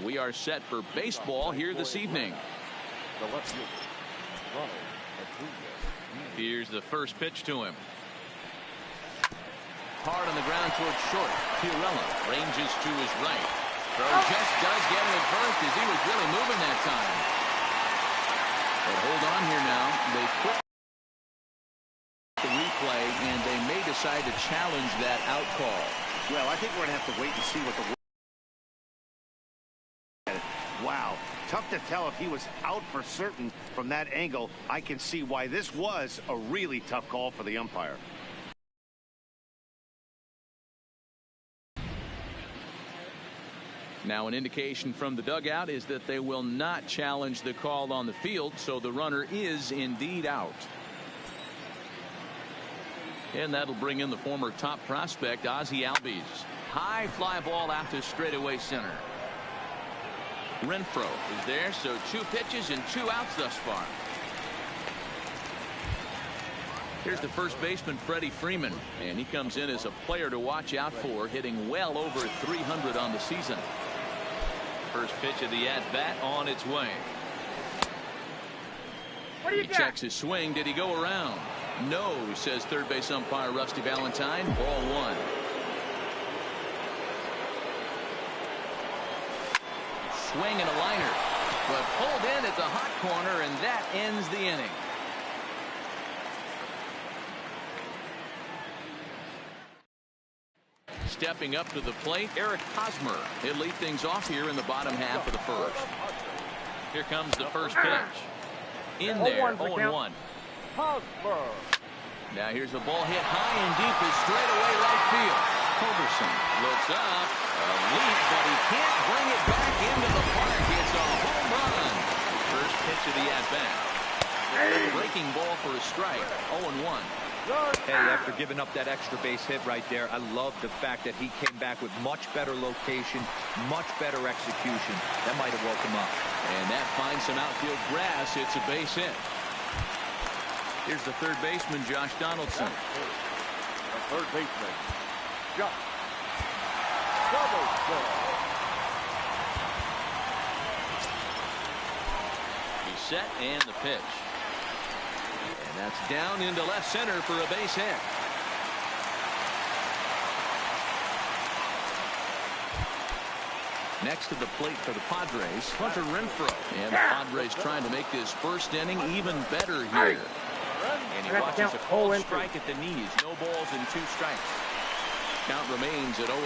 we are set for baseball here this evening. Here's the first pitch to him. Hard on the ground towards short. Pirella ranges to his right. Throw just does get him at first as he was really moving that time. But hold on here now. They put the replay and they may decide to challenge that out call. Well, I think we're going to have to wait and see what the... Wow, tough to tell if he was out for certain from that angle. I can see why this was a really tough call for the umpire. Now an indication from the dugout is that they will not challenge the call on the field, so the runner is indeed out. And that'll bring in the former top prospect, Ozzie Albies. High fly ball out to straightaway center. Renfroe is there, so 2 pitches and 2 outs thus far. Here's the first baseman, Freddie Freeman, and he comes in as a player to watch out for, hitting well over 300 on the season. First pitch of the at-bat on its way. He checks his swing. Did he go around? No, says third base umpire Rusty Valentine. Ball 1. Swing and a liner, but pulled in at the hot corner, and that ends the inning. Stepping up to the plate, Eric Hosmer. He'll lead things off here in the bottom half of the first. Here comes the first pitch. In there, 0-1. Now here's a ball hit high and deep to straightaway right field. Culberson looks up, a leap, but he can't bring it back into the park. It's a home run. First pitch of the at-bat. Breaking ball for a strike. 0-1. Hey, after giving up that extra base hit right there, I love the fact that he came back with much better location, much better execution. That might have woke him up. And that finds some outfield grass. It's a base hit. Here's the third baseman, Josh Donaldson. The third baseman, Josh Donaldson. He's set, and the pitch. And that's down into left center for a base hit. Next to the plate for the Padres, Hunter Renfroe. And the Padres trying to make this first inning even better here. And he watches a called strike at the knees. No balls and 2 strikes. Count remains at 0-2.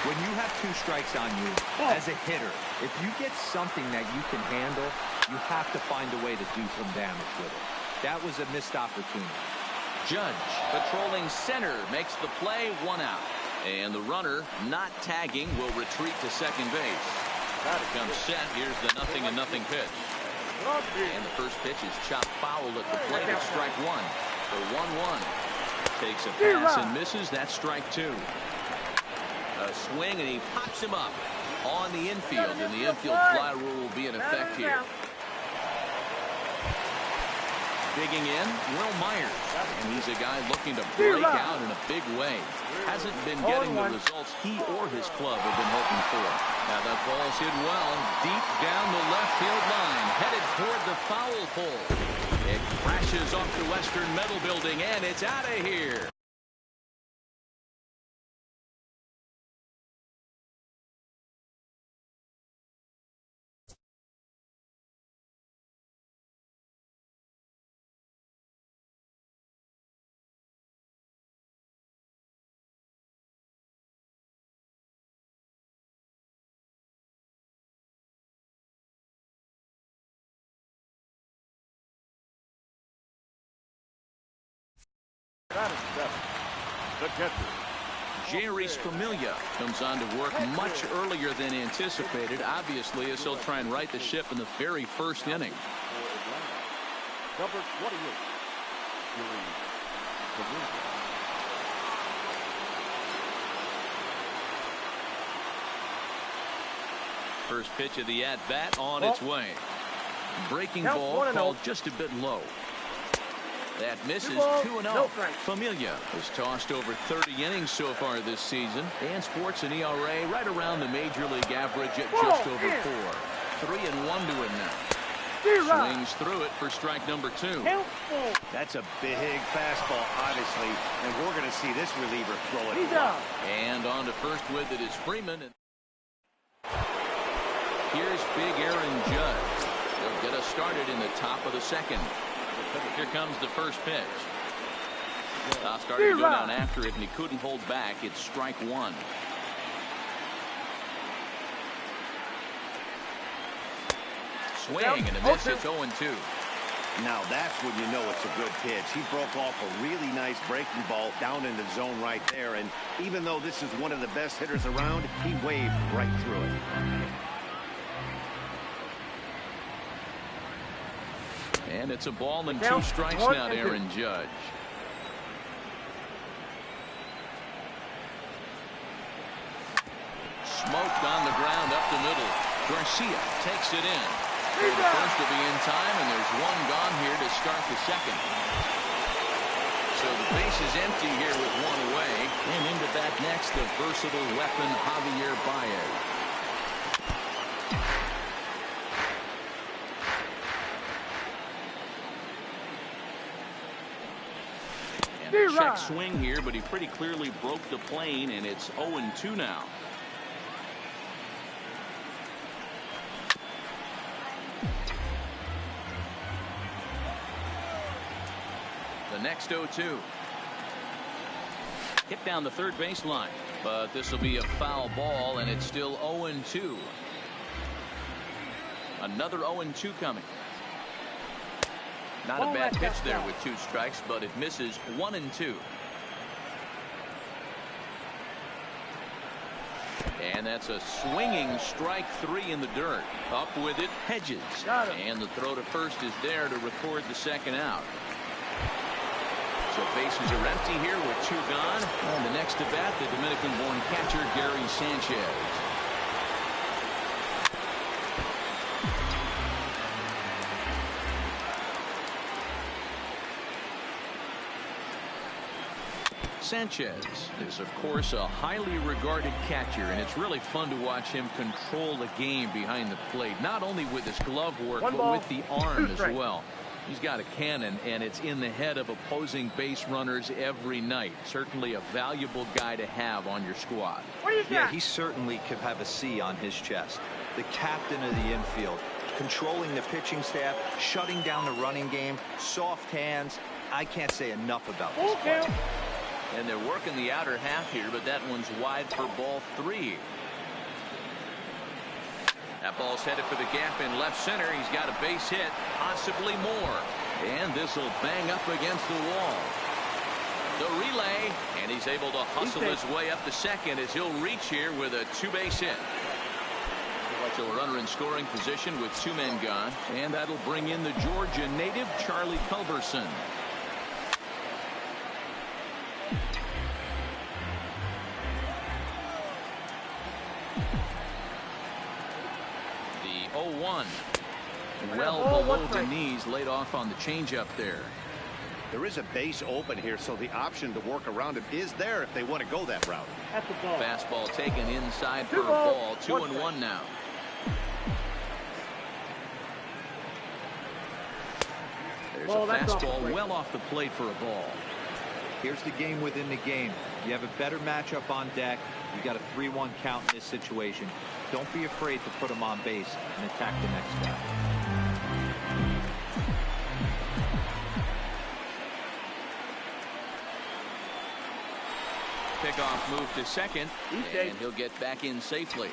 When you have 2 strikes on you as a hitter, if you get something that you can handle, you have to find a way to do some damage with it. That was a missed opportunity. Judge patrolling center makes the play, 1 out. And the runner not tagging will retreat to second base. Comes set. Here's the 0-0 pitch. And the first pitch is chopped foul at the plate at strike 1. For 1-1. Takes a pass and misses. That's strike 2. A swing, and he pops him up on the infield, and the infield fly rule will be in effect here. Digging in, Will Myers, and he's a guy looking to break out in a big way. Hasn't been getting the results he or his club have been hoping for. Now that ball's hit well, deep down the left field line, headed toward the foul pole. It crashes off the Western Metal Building, and it's out of here. The catcher, Jerry Spermilia comes on to work much earlier than anticipated, obviously, as he'll try and right the ship in the very first inning. number 28, First pitch of the at-bat on its way. Breaking ball called just a bit low. That misses. 2-0. No strike. Familia has tossed over 30 innings so far this season and sports an ERA right around the major league average at just over 4. 3-1 to him now. Swings through it for strike number 2. That's a big fastball, obviously, and we're going to see this reliever throw it. And on to first with it is Freeman. Here's big Aaron Judge. He'll get us started in the top of the second. Here comes the first pitch. Starting to go down after it, and he couldn't hold back. It's strike 1. Swing and a miss. It's 0-2. Now that's when you know it's a good pitch. He broke off a really nice breaking ball down in the zone right there, and even though this is one of the best hitters around, he waved right through it. And it's a ball and 2 strikes now to Aaron Judge. Smoked on the ground up the middle. Garcia takes it in. The first will be in time, and there's 1 gone here to start the second. So the base is empty here with 1 away. And into bat next, the versatile weapon, Javier Baez. And a check swing here, but he pretty clearly broke the plane, and it's 0-2 now. The next 0-2. Hit down the third baseline, but this will be a foul ball, and it's still 0-2. Another 0-2 coming. Not a bad pitch there with 2 strikes, but it misses. 1-2. And that's a swinging strike 3 in the dirt. Up with it, Hedges. And the throw to first is there to record the second out. So bases are empty here with 2 gone. And the next to bat, the Dominican-born catcher, Gary Sanchez. Sanchez is, of course, a highly regarded catcher, and it's really fun to watch him control the game behind the plate, not only with his glove work, but with the arm as well. He's got a cannon, and it's in the head of opposing base runners every night. Certainly a valuable guy to have on your squad. Yeah, he certainly could have a C on his chest. The captain of the infield, controlling the pitching staff, shutting down the running game, soft hands. I can't say enough about this player. And they're working the outer half here, but that one's wide for ball 3. That ball's headed for the gap in left center. He's got a base hit, possibly more. And this will bang up against the wall. The relay, and he's able to hustle his way up to second as he'll reach here with a 2-base hit. So a runner in scoring position with 2 men gone, and that'll bring in the Georgia native, Charlie Culberson. The 0-1. Well below the knees, laid off on the changeup there. There is a base open here, so the option to work around it is there if they want to go that route. Fastball taken inside for a ball. 2-1 now. There's a fastball well off the plate for a ball. Here's the game within the game. You have a better matchup on deck. You got a 3-1 count in this situation. Don't be afraid to put him on base and attack the next guy. Pickoff move to second, and he'll get back in safely.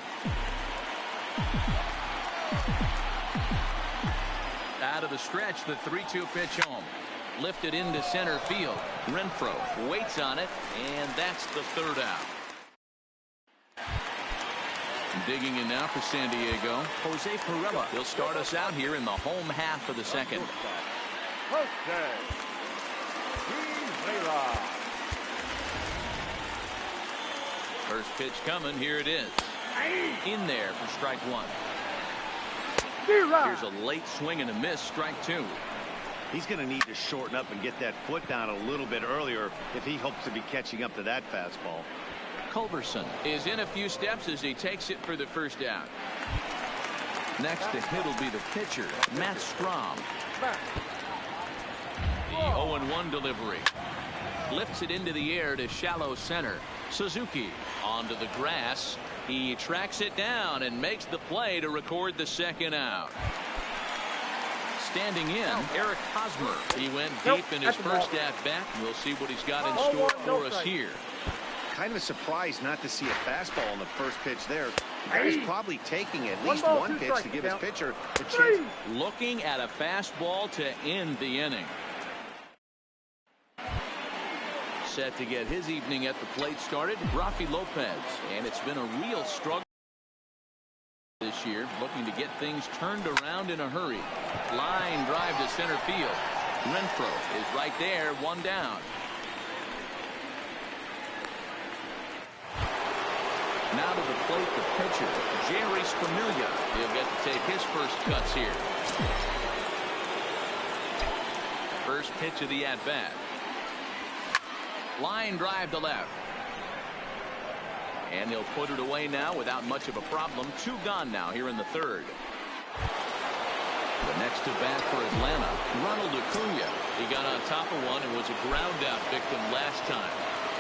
Out of the stretch, the 3-2 pitch home. Lifted into center field. Renfroe waits on it, and that's the third out. Digging in now for San Diego, Jose Pirela. He'll start us out here in the home half of the second. First pitch coming. Here it is. In there for strike 1. Here's a late swing and a miss. Strike 2. He's going to need to shorten up and get that foot down a little bit earlier if he hopes to be catching up to that fastball. Culberson is in a few steps as he takes it for the first out. Next to hit will be the pitcher, Matt Strom. The 0-1 delivery. Lifts it into the air to shallow center. Suzuki onto the grass. He tracks it down and makes the play to record the second out. Standing in, Eric Hosmer. He went deep in his first at-bat. We'll see what he's got in store for us here. Kind of surprised not to see a fastball on the first pitch there. The guy's probably taking at least one pitch to give his pitcher a chance. Looking at a fastball to end the inning. Set to get his evening at the plate started, Rafi Lopez. And it's been a real struggle this year, looking to get things turned around in a hurry. Line drive to center field. Renfroe is right there, one down. Now to the plate, the pitcher, Jerry Familia. He'll get to take his first cuts here. First pitch of the at-bat. Line drive to left. And he'll put it away now without much of a problem. Two gone now here in the third. The next to bat for Atlanta, Ronald Acuna. He got on top of one and was a ground out victim last time.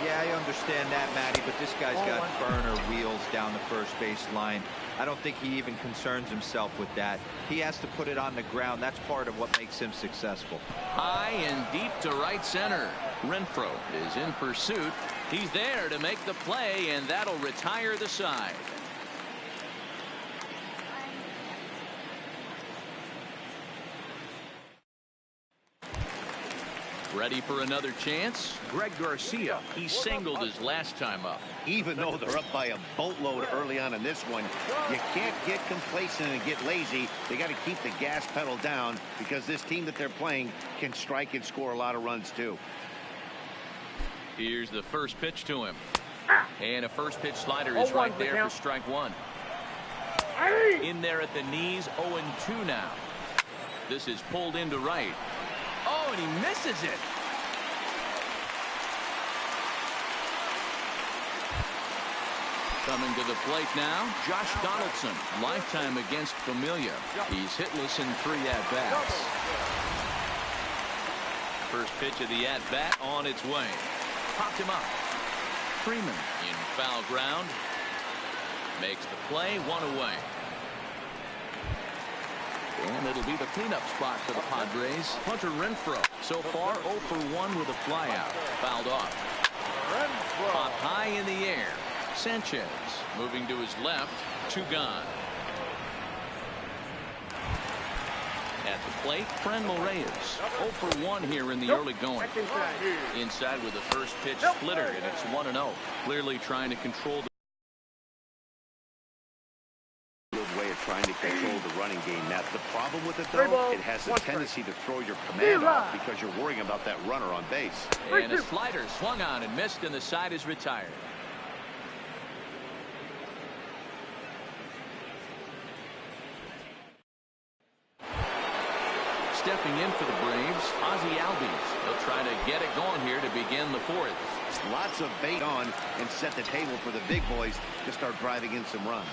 Yeah, I understand that, Matty, but this guy's got burner wheels down the first base line. I don't think he even concerns himself with that. He has to put it on the ground. That's part of what makes him successful. High and deep to right center. Renfroe is in pursuit. He's there to make the play, and that'll retire the side. Ready for another chance? Greg Garcia. He singled his last time up. Even though they're up by a boatload early on in this one, you can't get complacent and get lazy. They got to keep the gas pedal down because this team that they're playing can strike and score a lot of runs too. Here's the first pitch to him. And a first pitch slider is right there for strike one. In there at the knees, 0-2 now. This is pulled into right. Oh, and he misses it. Coming to the plate now, Josh Donaldson. Lifetime against Familia. He's hitless in 3 at-bats. First pitch of the at-bat on its way. Popped him up. Freeman in foul ground. Makes the play, 1 away. And it'll be the cleanup spot for the Padres. Hunter Renfroe so far 0 for 1 with a flyout. Fouled off. Popped high in the air. Sanchez moving to his left. 2 gone. At the plate, Franmil Reyes 0 for 1 here in the early going. Inside with the first pitch splitter, and it's 1-0. Clearly trying to control the way of trying to control the running game. That's the problem with it, though. It has a tendency to throw your command off because you're worrying about that runner on base. And a slider swung on and missed, and the side is retired. Stepping in for the Braves, Ozzie Albies. They'll try to get it going here to begin the fourth. Lots of bait on and set the table for the big boys to start driving in some runs.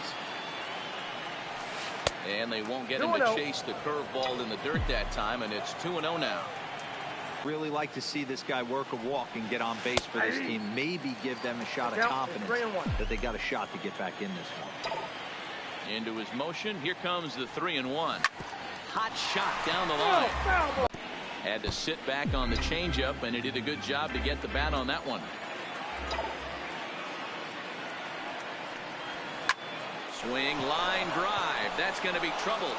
And they won't get him to chase the curveball in the dirt that time, and it's 2-0 now. Really like to see this guy work a walk and get on base for this team. Maybe give them a shot of confidence that they got a shot to get back in this one. Into his motion. Here comes the 3-1. Hot shot down the line. Had to sit back on the changeup, and he did a good job to get the bat on that one. Swing, line drive. That's going to be trouble.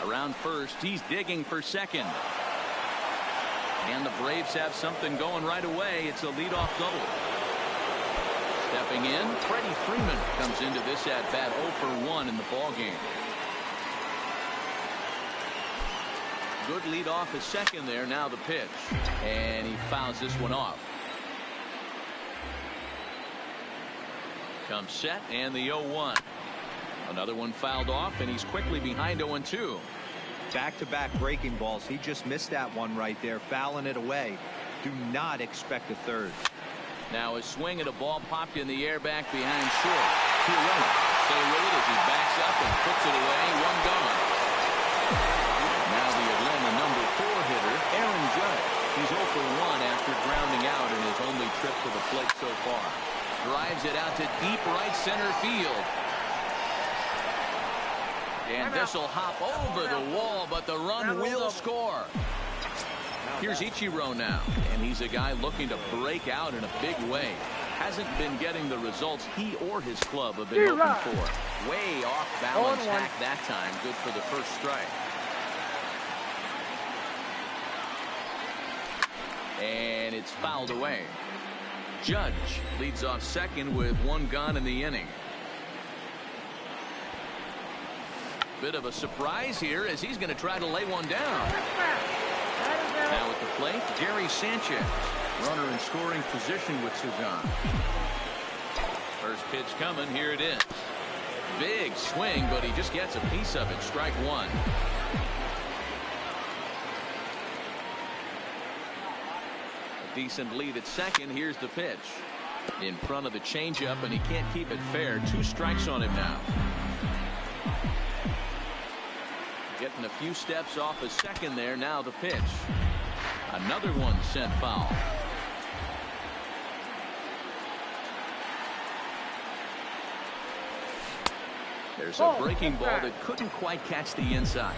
Around first, he's digging for second. And the Braves have something going right away. It's a leadoff double. Stepping in, Freddie Freeman comes into this at-bat 0 for 1 in the ballgame. Good lead off his second there. Now the pitch. And he fouls this one off. Comes set and the 0-1. Another one fouled off, and he's quickly behind 0-2. Back-to-back breaking balls. He just missed that one right there, fouling it away. Do not expect a third. Now a swing at a ball popped in the air back behind short. Two runners. Stay with it as he backs up and puts it away. One gone. Now the Atlanta number 4 hitter, Aaron Judge. He's 0 for 1 after grounding out in his only trip to the plate so far. Drives it out to deep right center field. And this will hop over the wall, but the run will score. Here's Ichiro now, and he's a guy looking to break out in a big way. Hasn't been getting the results he or his club have been looking for. Way off balance hack that time. Good for the first strike. And it's fouled away. Judge leads off second with 1 gone in the inning. Bit of a surprise here as he's going to try to lay one down. Now at the plate, Gary Sanchez. Runner in scoring position with Sugan. First pitch coming. Here it is. Big swing, but he just gets a piece of it. Strike 1. A decent lead at second. Here's the pitch. In front of the changeup, and he can't keep it fair. 2 strikes on him now. Getting a few steps off a second there. Now the pitch. Another one sent foul. There's a breaking ball that couldn't quite catch the inside.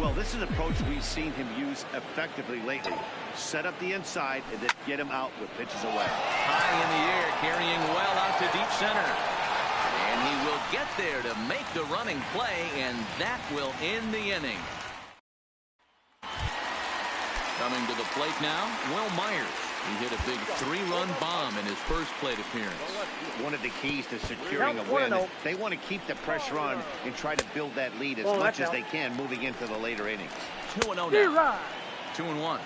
Well, this is an approach we've seen him use effectively lately. Set up the inside and then get him out with pitches away. High in the air, carrying well out to deep center. And he will get there to make the running play, and that will end the inning. Coming to the plate now, Will Myers. He hit a big 3-run bomb in his first plate appearance. One of the keys to securing a win, they want to keep the pressure on and try to build that lead as much as they can moving into the later innings. 2-0 now. 2-1.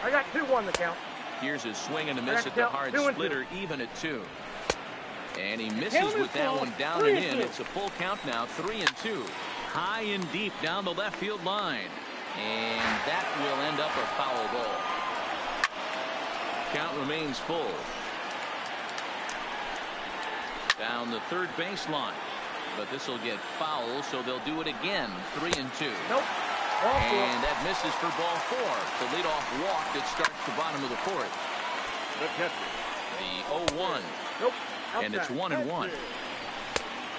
I got 2-1 the count. Here's his swing and a miss at the hard splitter, even at 2. And he misses with that one down and in. It's a full count now, 3-2. High and deep down the left field line. And that will end up a foul ball. Count remains full. Down the third baseline. But this will get foul, so they'll do it again. 3-2. Nope. And that misses for ball 4. The leadoff walk that starts the bottom of the 4th. The 0-1. Nope. And it's 1-1.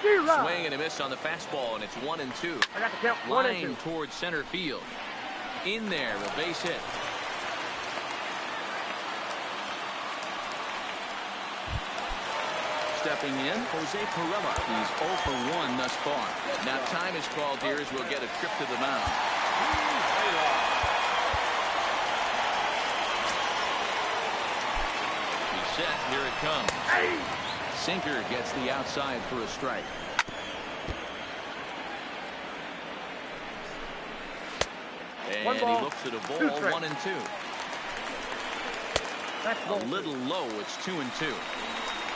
Swing and a miss on the fastball, and it's 1-2. I got the count. 1-2. Line towards center field. In there, a base hit. Stepping in, Jose Pirela. He's 0 for 1 thus far. Now time is called here as we'll get a trip to the mound. He's set. Here it comes. Sinker gets the outside for a strike. And he looks at a ball. 1-2. A little low. It's 2-2.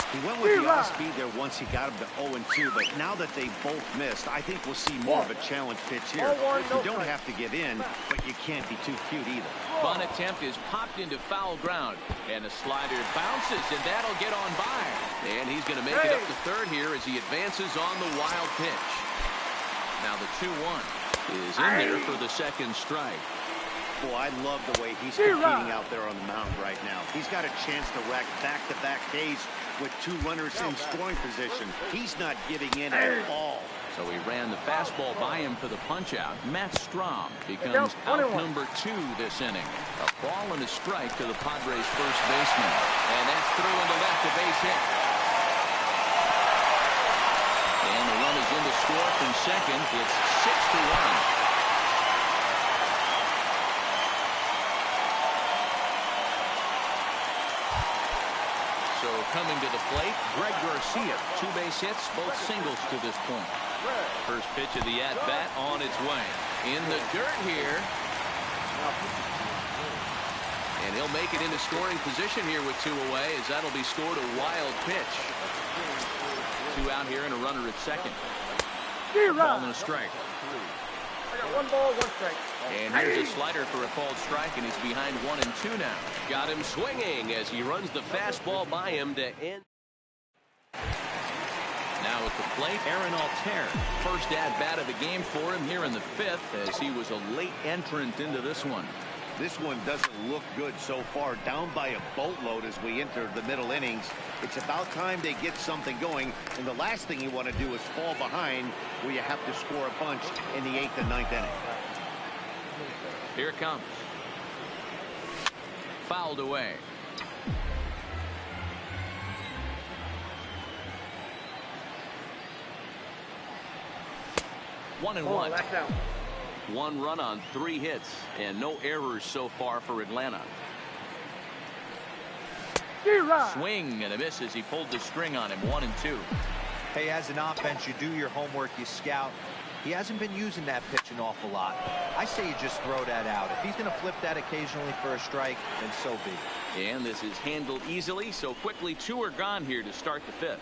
He went with the off-speed there once he got him to 0-2, but now that they both missed, I think we'll see more of a challenge pitch here. You don't have to give in, but you can't be too cute either. Bunt attempt is popped into foul ground, and the slider bounces, and that'll get on by. And he's going to make it up to third here as he advances on the wild pitch. Now the 2-1 is in there for the second strike. Boy, I love the way he's competing out there on the mound right now. He's got a chance to rack back-to-back Ks with 2 runners in scoring position. He's not giving in at all. So he ran the fastball by him for the punch-out. Matt Strom becomes out number 2 this inning. A ball and a strike to the Padres' first baseman. And that's through into left, a base hit. And the run is in to score from second. It's 6-1. So coming to the plate, Greg Garcia. 2 base hits, both singles to this point. First pitch of the at-bat on its way. In the dirt here. And he'll make it into scoring position here with 2 away, as that'll be scored a wild pitch. 2 out here and a runner at second. Ball and a strike. got 1 ball, 1 strike. And here's a slider for a called strike, and he's behind 1-2 now. Got him swinging as he runs the fastball by him to end. Now at the plate, Aaron Altair. First at-bat of the game for him here in the 5th, as he was a late entrant into this one. This one doesn't look good so far. Down by a boatload as we enter the middle innings. It's about time they get something going. And the last thing you want to do is fall behind where you have to score a bunch in the 8th and 9th inning. Here it comes. Fouled away. One and one. That's out. 1 run on 3 hits and no errors so far for Atlanta. Swing and a miss as he pulled the string on him. 1-2. Hey, as an offense, you do your homework, you scout. He hasn't been using that pitch an awful lot. I say you just throw that out. If he's going to flip that occasionally for a strike, then so be it. And this is handled easily, so quickly 2 are gone here to start the 5th.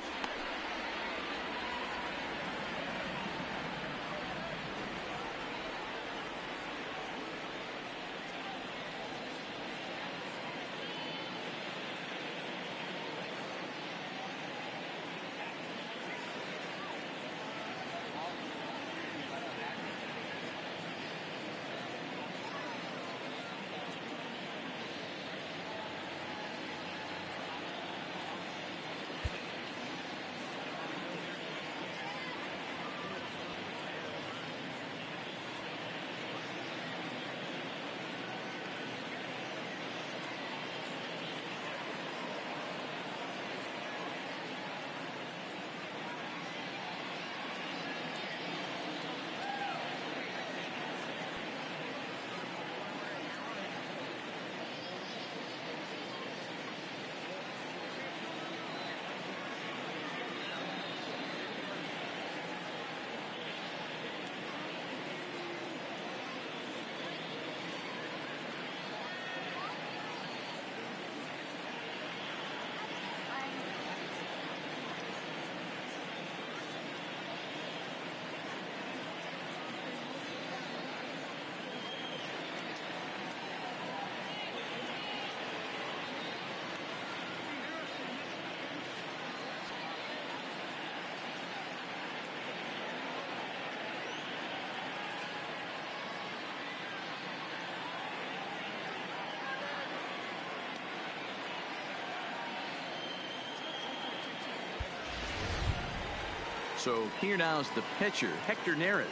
So here now is the pitcher, Hector Neris.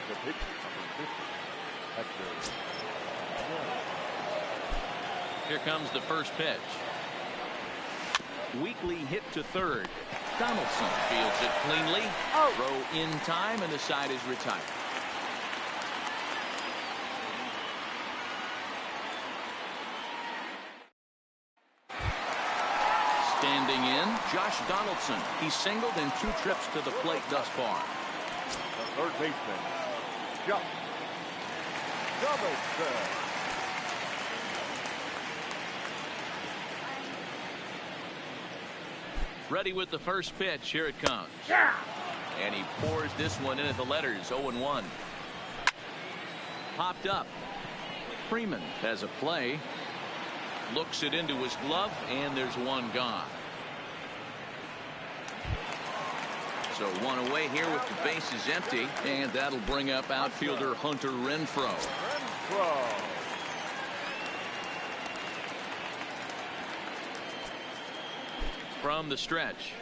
The pitcher, number 50, Hector. Here comes the first pitch. Weakly hit to third. Donaldson fields it cleanly. Throw in time, and the side is retired. Standing in, Josh Donaldson. He's singled in 2 trips to the plate thus far. The third baseman, Josh Donaldson. Ready with the first pitch. Here it comes. Yeah. And he pours this one in at the letters. 0-1. Popped up. Freeman has a play. Looks it into his glove, and there's 1 gone. So 1 away here with the bases empty, and that'll bring up outfielder Hunter Renfroe. From the stretch.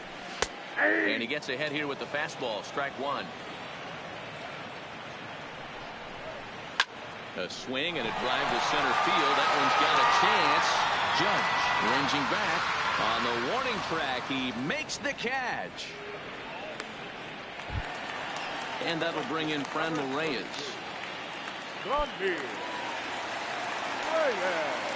And he gets ahead here with the fastball. Strike 1. A swing and a drive to center field. That one's got a chance. Judge ranging back on the warning track. He makes the catch. And that'll bring in Franmil Reyes. Grundy. Reyes.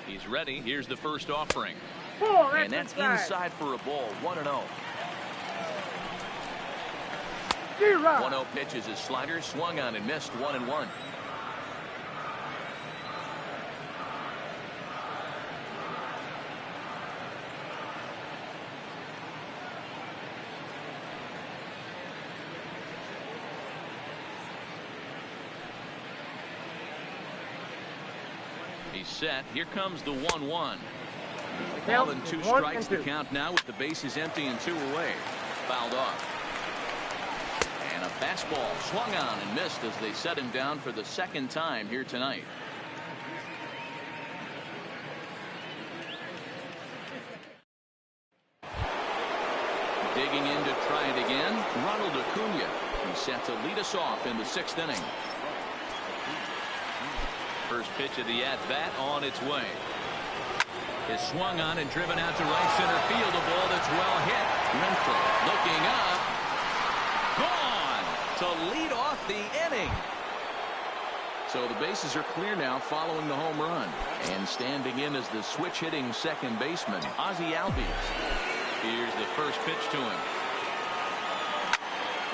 He's ready. Here's the first offering. That's And that's inside for a ball. 1-0. 1-0 pitch is his slider. Swung on and missed. 1-1. He's set. Here comes the 1-1. Count Ball and is 2 1 strikes and to 2. count now with the bases empty and 2 away. Fouled off. And a fastball swung on and missed as they set him down for the second time here tonight. Digging in to try it again, Ronald Acuna. He's set to lead us off in the 6th inning. First pitch of the at-bat on its way. Is swung on and driven out to right center field. A ball that's well hit. Renfroe looking up. Gone to lead off the inning. So the bases are clear now following the home run. And standing in as the switch hitting second baseman, Ozzie Albies. Here's the first pitch to him.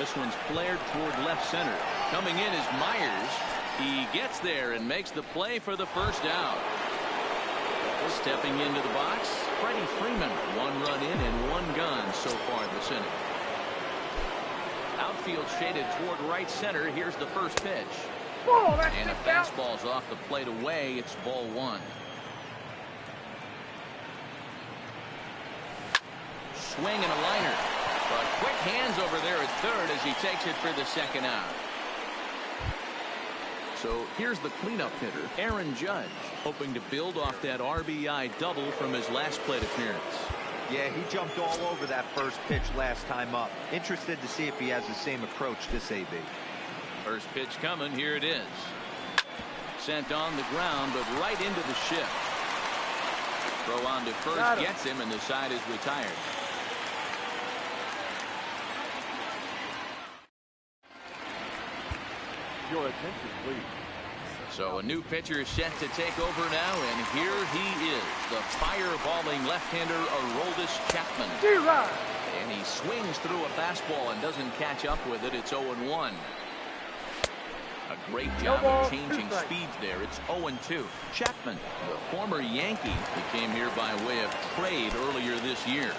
This one's flared toward left center. Coming in is Myers. He gets there and makes the play for the first out. Stepping into the box, Freddie Freeman. 1 run in and 1 gone so far this inning. Outfield shaded toward right center. Here's the first pitch. Oh, that's And a kicked out. fastball's off the plate away. It's ball 1. Swing and a liner. But quick hands over there at third as he takes it for the second out. So here's the cleanup hitter, Aaron Judge, hoping to build off that RBI double from his last plate appearance. Yeah, he jumped all over that first pitch last time up. Interested to see if he has the same approach this AB. First pitch coming. Here it is. Sent on the ground, but right into the shift. Throw on to first gets him, and the side is retired. Your attention, please. So a new pitcher set to take over now, and here he is, the fireballing left-hander Aroldis Chapman. Zero. And he swings through a fastball and doesn't catch up with it. It's 0-1. A great job of changing speeds there. It's 0-2. Chapman, the former Yankee, he came here by way of trade earlier this year.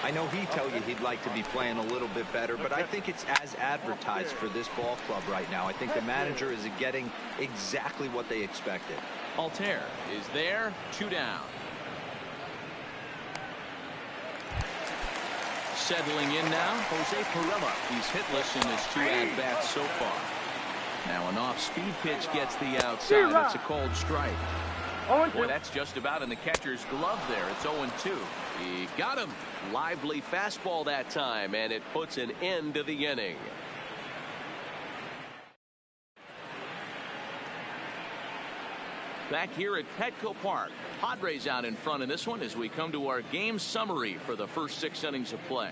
I know he'd tell you he'd like to be playing a little bit better, but I think it's as advertised for this ball club right now. I think the manager is getting exactly what they expected. Altair is there. 2 down. Settling in now, Jose Pirela. He's hitless in his 2 at-bats so far. Now an off-speed pitch gets the outside. It's a cold strike. Boy, that's just about in the catcher's glove there. It's 0-2. He got him. Lively fastball that time, and it puts an end to the inning. Back here at Petco Park, Padres out in front in this one as we come to our game summary for the first 6 innings of play.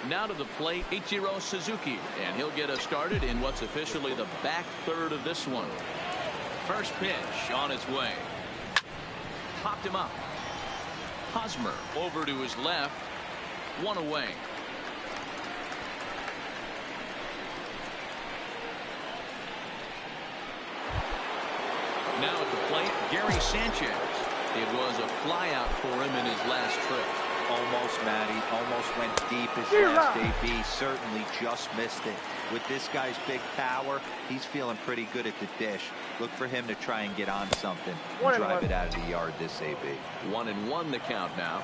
Now to the plate, Ichiro Suzuki, and he'll get us started in what's officially the back third of this one. First pitch on its way. Popped him up. Hosmer over to his left. 1 away. Now at the plate, Gary Sanchez. It was a flyout for him in his last trip. Almost, Matty. Almost went deep his last AB. Certainly just missed it. With this guy's big power, he's feeling pretty good at the dish. Look for him to try and get on something. Drive it out of the yard this AB. 1-1 the count now.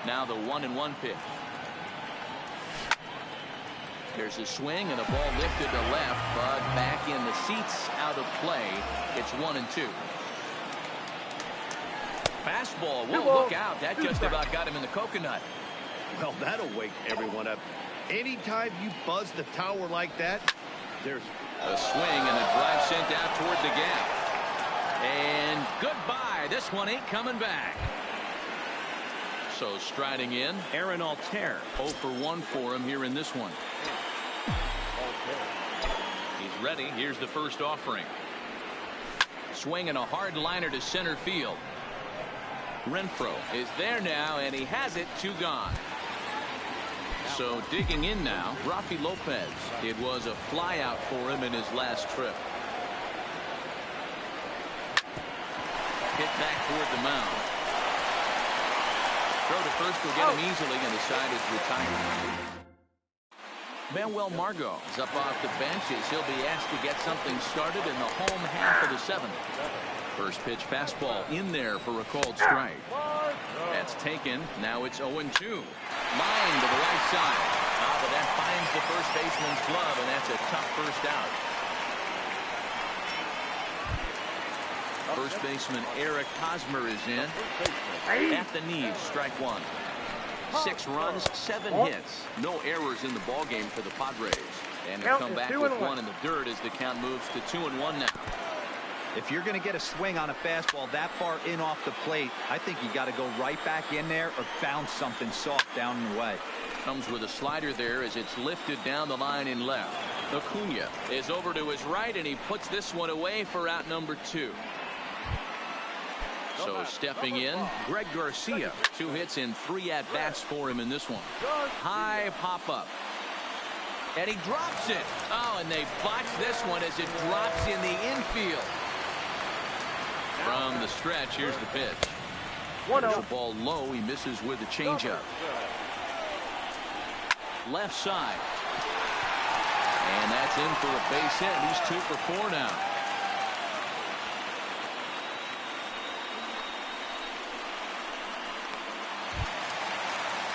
Now the 1-1 pitch. There's a swing and a ball lifted to left, but back in the seats, out of play. It's 1-2. Fastball. Whoa, look out. That just about got him in the coconut. Well, that'll wake everyone up. Anytime you buzz the tower like that, there's a swing and a drive sent out toward the gap. And goodbye. This one ain't coming back. So striding in, Aaron Altair. 0 for 1 for him here in this one. He's ready. Here's the first offering. Swing and a hard liner to center field. Renfroe is there now, and he has it. 2 gone. So digging in now, Rafi Lopez. It was a flyout for him in his last trip. Hit back toward the mound. Throw to first will get him easily, and the side is retired. Manuel Margot is up off the bench as he'll be asked to get something started in the home half of the 7th. First pitch fastball in there for a called strike. That's taken. Now it's 0-2. Line to the right side. But that finds the first baseman's glove, and that's a tough first out. First baseman Eric Hosmer is in. At the knees, strike 1. 6 runs, 7 hits. No errors in the ballgame for the Padres. And he'll come back with 1 in the dirt as the count moves to 2-1 now. If you're going to get a swing on a fastball that far in off the plate, I think you got to go right back in there or bounce something soft down and away. Comes with a slider there as it's lifted down the line in left. Acuna is over to his right, and he puts this one away for out number 2. So stepping in, Greg Garcia. 2 hits and 3 at-bats for him in this one. High pop-up. And he drops it. Oh, and they botch this one as it drops in the infield. From the stretch, here's the pitch. There's a ball low. He misses with the changeup. Left side. And that's in for a base hit. He's 2 for 4 now.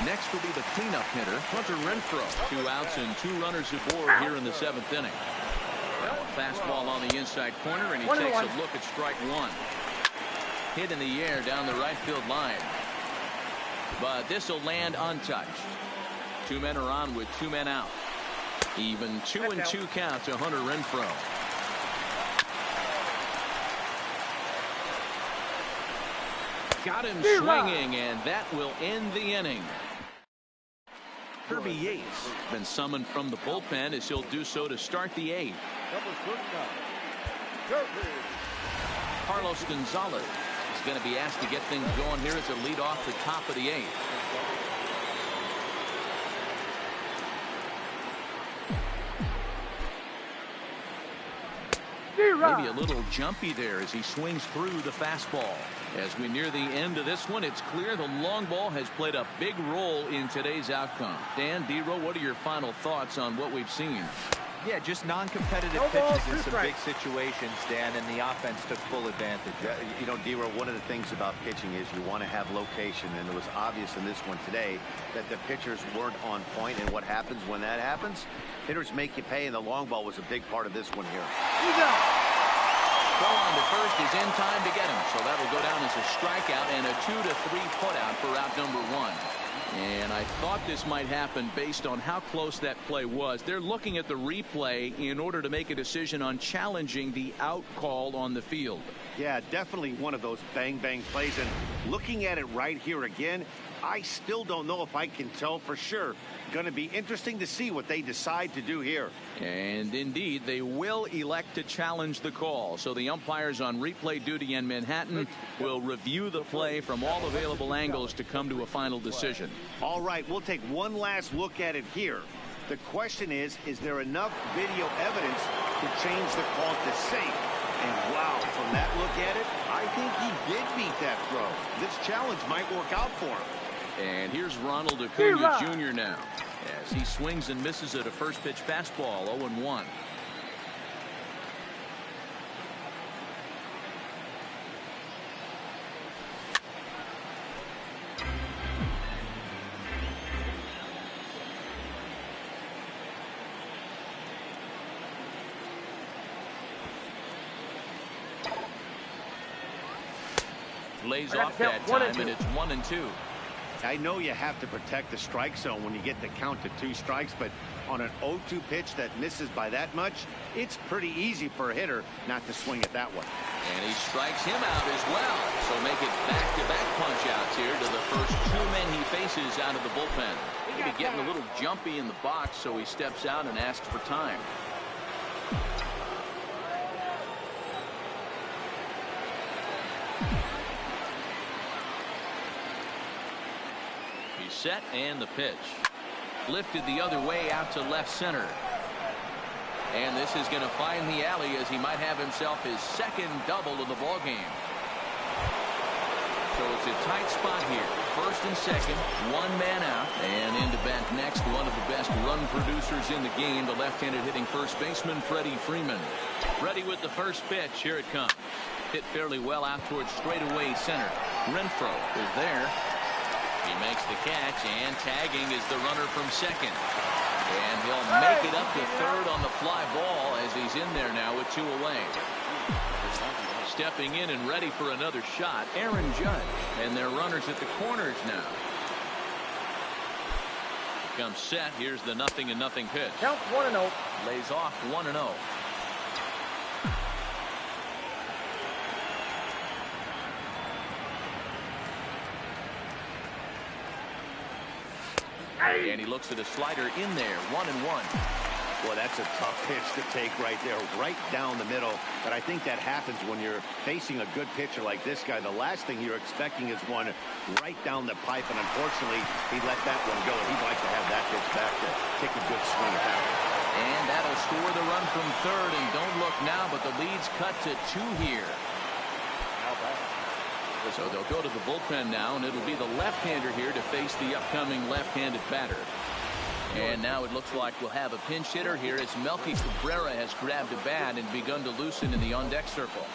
Next will be the cleanup hitter, Hunter Renfroe. 2 outs and 2 runners aboard here in the 7th inning. Now a fastball on the inside corner, and he takes a look at strike 1. Hit in the air down the right field line. But this will land untouched. 2 men are on with 2 men out. Even 2-2 count to Hunter Renfroe. Got him swinging, and that will end the inning. Kirby Yates been summoned from the bullpen as he'll do so to start the 8th. Carlos Gonzalez is going to be asked to get things going here as a lead off the top of the 8th. Maybe a little jumpy there as he swings through the fastball. As we near the end of this one, it's clear the long ball has played a big role in today's outcome. Dan, D-Row, what are your final thoughts on what we've seen? Yeah, just non-competitive pitches in some big situations, Dan, and the offense took full advantage. Yeah, you know, D-Row, one of the things about pitching is you want to have location, and it was obvious in this one today that the pitchers weren't on point, and what happens when that happens? Hitters make you pay, and the long ball was a big part of this one here. Throw on to first is in time to get him, so that'll go down as a strikeout and a 2-3 putout for out number 1. And I thought this might happen based on how close that play was. They're looking at the replay in order to make a decision on challenging the out call on the field. Yeah, definitely one of those bang-bang plays. And looking at it right here again, I still don't know if I can tell for sure. Going to be interesting to see what they decide to do here. And indeed, they will elect to challenge the call. So the umpires on replay duty in Manhattan will review the play from all available angles to come to a final decision. All right, we'll take one last look at it here. The question is there enough video evidence to change the call to safe? And wow, from that look at it, I think he did beat that throw. This challenge might work out for him. And here's Ronald Acuna Jr. now as he swings and misses at a first pitch fastball. 0-1. Lays off that time, and it's 1-2. I know you have to protect the strike zone when you get the count to 2 strikes, but on an 0-2 pitch that misses by that much, it's pretty easy for a hitter not to swing at that one. And he strikes him out as well. So make it back-to-back punch-outs here to the first 2 men he faces out of the bullpen. Maybe getting a little jumpy in the box, so he steps out and asks for time. Set and the pitch lifted the other way out to left center, and this is going to find the alley as he might have himself his second double of the ball game. So it's a tight spot here. first and second, one man out, and into bat next, one of the best run producers in the game, the left-handed hitting first baseman Freddie Freeman. Ready with the first pitch. Here it comes. Hit fairly well out towards straightaway center. Renfroe is there. He makes the catch, and tagging is the runner from second. And he'll make it up to third on the fly ball as he's in there now with 2 away. Stepping in and ready for another shot, Aaron Judge. And their runners at the corners now. Comes set. Here's the 0-0 pitch. Count 1-0. Lays off 1-0. And he looks at a slider in there. 1-1. Boy, that's a tough pitch to take right there, right down the middle. But I think that happens when you're facing a good pitcher like this guy. The last thing you're expecting is one right down the pipe, and unfortunately, he let that one go. He'd like to have that pitch back to take a good swing at that one. And that'll score the run from third. And don't look now, but the lead's cut to 2 here. So they'll go to the bullpen now, and it'll be the left-hander here to face the upcoming left-handed batter. And now it looks like we'll have a pinch hitter here as Melky Cabrera has grabbed a bat and begun to loosen in the on-deck circle.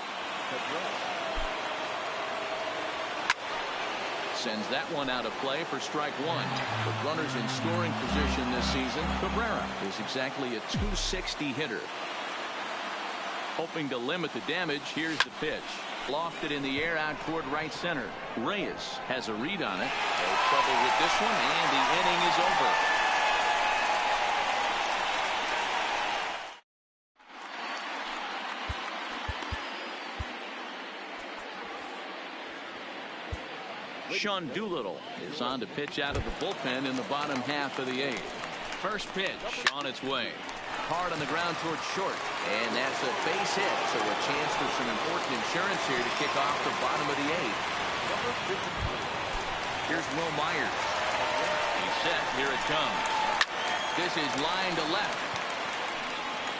Sends that one out of play for strike 1. With runners in scoring position this season, Cabrera is exactly a .260 hitter. Hoping to limit the damage, here's the pitch. Lofted in the air out toward right center. Reyes has a read on it. No trouble with this one, and the inning is over. Sean Doolittle is on to pitch out of the bullpen in the bottom half of the 8th. First pitch on its way. Hard on the ground towards short, and that's a base hit, so a chance for some important insurance here to kick off the bottom of the 8th. Here's Will Myers. He's set. Here it comes. This is line to left.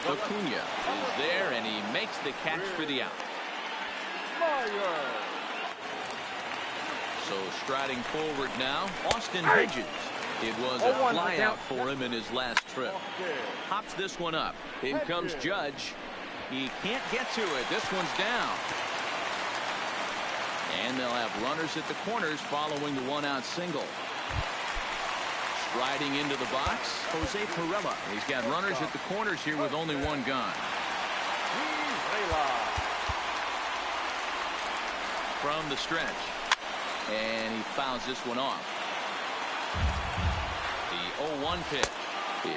Acuna is there, and he makes the catch for the out. So striding forward now, Austin Hedges. It was a flyout for him in his last trip. Hops this one up. In comes Judge. He can't get to it. This one's down. And they'll have runners at the corners following the 1-out single. Striding into the box, Jose Pirela. He's got runners at the corners here with only 1 gone. From the stretch. And he fouls this one off. The 0-1 pitch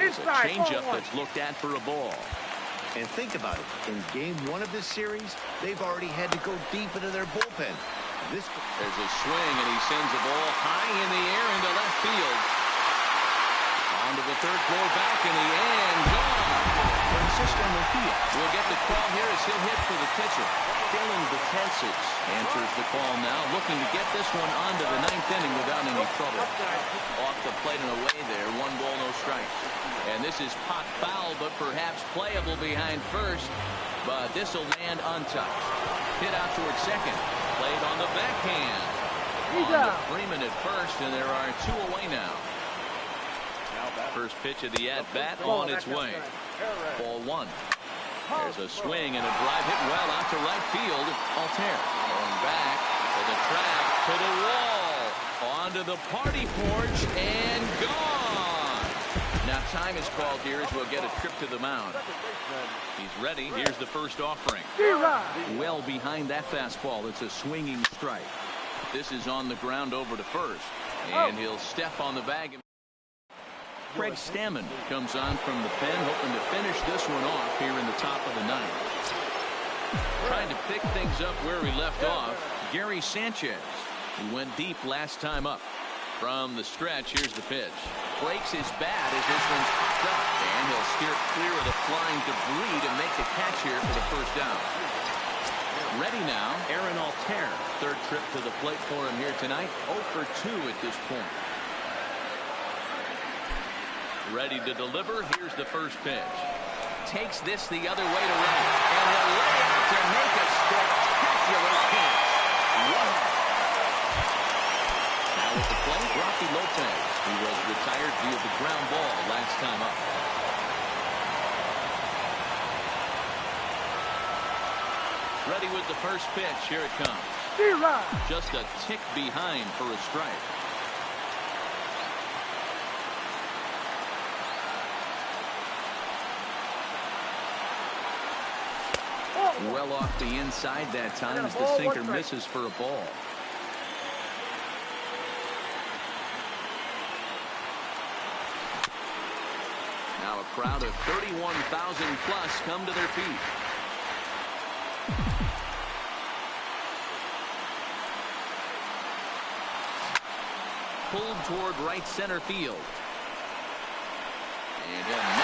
is a changeup that's looked at for a ball. And think about it. In game 1 of this series, they've already had to go deep into their bullpen. There's a swing, and he sends the ball high in the air into left field. Onto the third floor balcony, and gone. Francisco Mejia will get the call here as he'll hit for the pitcher. Dylan Betances answers the call now, looking to get this one onto the 9th inning without any trouble. Off the plate and away there, 1 ball, no strikes. And this is pot foul, but perhaps playable behind first. But this will land untouched. Hit out towards second. Played on the backhand. On to Freeman at first, and there are 2 away now. First pitch of the at-bat on its way. Ball 1. There's a swing and a drive hit well out to right field. Altair going back to the track, to the wall, onto the party porch, and gone. Now time is called here as we'll get a trip to the mound. He's ready. Here's the first offering. Well behind that fastball. It's a swinging strike. This is on the ground over to first, and he'll step on the bag. Craig Stammen comes on from the pen, hoping to finish this one off here in the top of the 9th. Trying to pick things up where he left off, Gary Sanchez, who went deep last time up. From the stretch, here's the pitch. Breaks his bat as this one's popped up, and he'll steer clear of the flying debris to make the catch here for the first down. Ready now, Aaron Altair. Third trip to the plate for him here tonight. 0 for 2 at this point. Ready to deliver. Here's the first pitch. Takes this the other way to right. And he'll lay out to make a spectacular catch. Wow. Now with the Ready with the first pitch. Here it comes. Just a tick behind for a strike. Well off the inside that time as the sinker misses for a ball. Now a crowd of 31,000 plus come to their feet. Pulled toward right center field. And